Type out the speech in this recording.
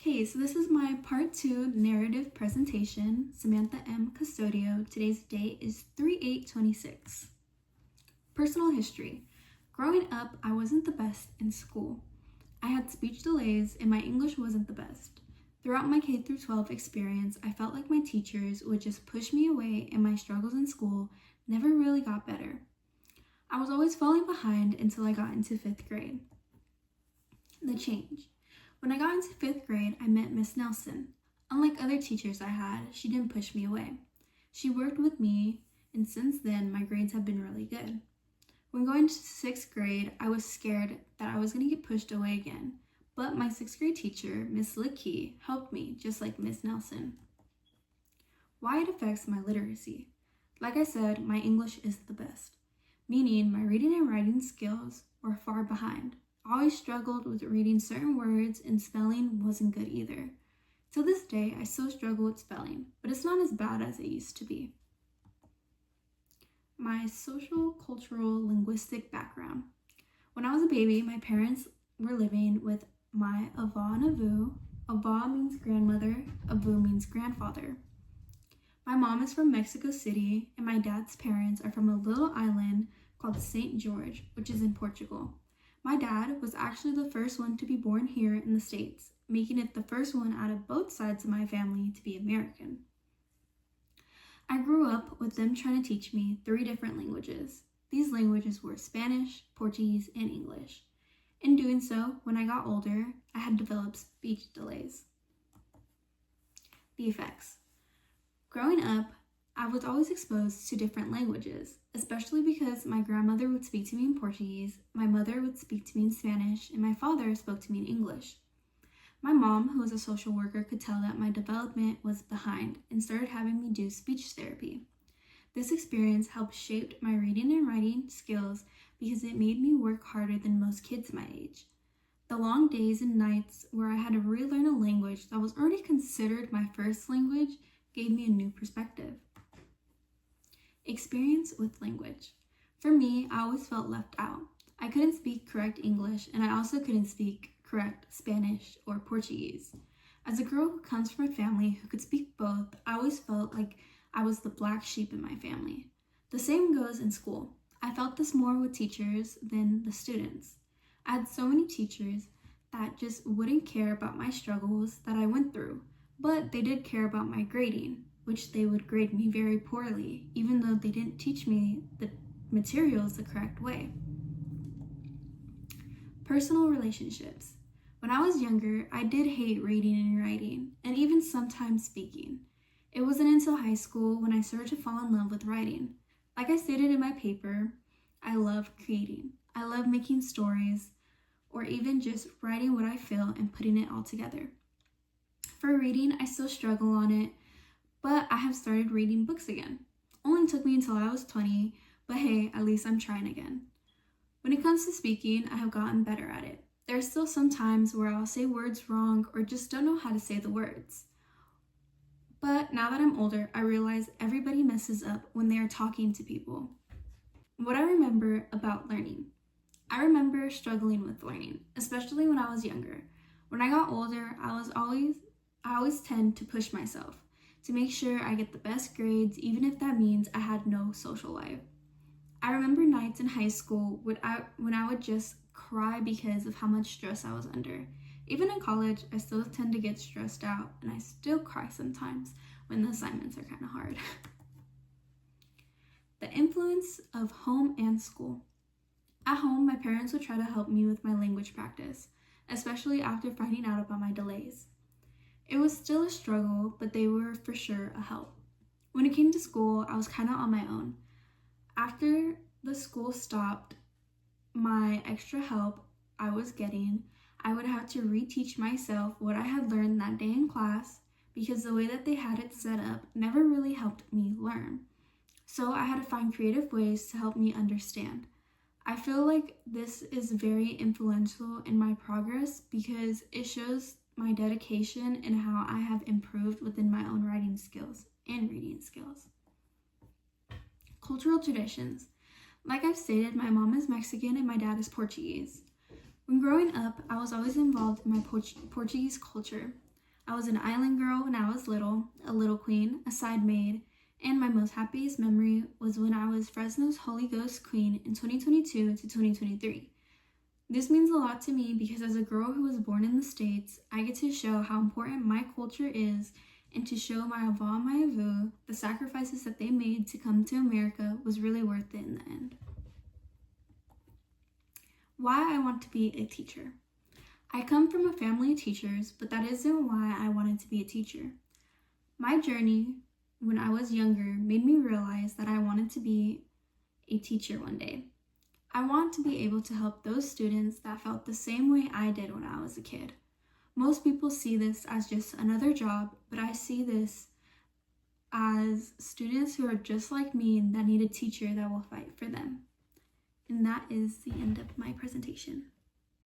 Okay, so this is my part 2 narrative presentation, Samantha M. Custodio. Today's date is 3/8/26. Personal history. Growing up, I wasn't the best in school. I had speech delays and my English wasn't the best. Throughout my K through 12 experience, I felt like my teachers would just push me away and my struggles in school never really got better. I was always falling behind until I got into 5th grade. The change. When I got into 5th grade, I met Miss Nelson. Unlike other teachers I had, she didn't push me away. She worked with me, and since then, my grades have been really good. When going to 6th grade, I was scared that I was going to get pushed away again, but my 6th grade teacher, Miss Lickey, helped me, just like Miss Nelson. Why it affects my literacy. Like I said, my English isn't the best, meaning my reading and writing skills were far behind. I always struggled with reading certain words, and spelling wasn't good either. To this day, I still struggle with spelling, but it's not as bad as it used to be. My social, cultural, linguistic background. When I was a baby, my parents were living with my ava and avu. Ava means grandmother, avu means grandfather. My mom is from Mexico City, and my dad's parents are from a little island called St. George, which is in Portugal. My dad was actually the first one to be born here in the States, making it the first one out of both sides of my family to be American. I grew up with them trying to teach me 3 different languages. These languages were Spanish, Portuguese, and English. In doing so, when I got older, I had developed speech delays. The effects. Growing up, I was always exposed to different languages, especially because my grandmother would speak to me in Portuguese, my mother would speak to me in Spanish, and my father spoke to me in English. My mom, who was a social worker, could tell that my development was behind and started having me do speech therapy. This experience helped shape my reading and writing skills because it made me work harder than most kids my age. The long days and nights where I had to relearn a language that was already considered my first language gave me a new perspective. Experience with language. For me, I always felt left out. I couldn't speak correct English, and I also couldn't speak correct Spanish or Portuguese. As a girl who comes from a family who could speak both, I always felt like I was the black sheep in my family. The same goes in school. I felt this more with teachers than the students. I had so many teachers that just wouldn't care about my struggles that I went through, but they did care about my grading, which they would grade me very poorly, even though they didn't teach me the materials the correct way. Personal relationships. When I was younger, I did hate reading and writing, and even sometimes speaking. It wasn't until high school when I started to fall in love with writing. Like I stated in my paper, I love creating. I love making stories, or even just writing what I feel and putting it all together. For reading, I still struggle on it, but I have started reading books again. Only took me until I was 20, but hey, at least I'm trying again. When it comes to speaking, I have gotten better at it. There are still some times where I'll say words wrong or just don't know how to say the words. But now that I'm older, I realize everybody messes up when they are talking to people. What I remember about learning. I remember struggling with learning, especially when I was younger. When I got older, I always tend to push myself to make sure I get the best grades, even if that means I had no social life. I remember nights in high school when I would just cry because of how much stress I was under. Even in college, I still tend to get stressed out, and I still cry sometimes when the assignments are kind of hard. The influence of home and school. At home, my parents would try to help me with my language practice, especially after finding out about my delays. It was still a struggle, but they were for sure a help. When it came to school, I was kind of on my own. After the school stopped my extra help I was getting, I would have to reteach myself what I had learned that day in class because the way that they had it set up never really helped me learn. So I had to find creative ways to help me understand. I feel like this is very influential in my progress because it shows my dedication and how I have improved within my own writing skills and reading skills. Cultural traditions. Like I've stated, my mom is Mexican and my dad is Portuguese. When growing up, I was always involved in my Portuguese culture. I was an island girl when I was little, a little queen, a side maid, and my most happiest memory was when I was Fresno's Holy Ghost Queen in 2022 to 2023. This means a lot to me because as a girl who was born in the States, I get to show how important my culture is and to show my ava and my avu the sacrifices that they made to come to America was really worth it in the end. Why I want to be a teacher. I come from a family of teachers, but that isn't why I wanted to be a teacher. My journey when I was younger made me realize that I wanted to be a teacher one day. I want to be able to help those students that felt the same way I did when I was a kid. Most people see this as just another job, but I see this as students who are just like me and that need a teacher that will fight for them. And that is the end of my presentation.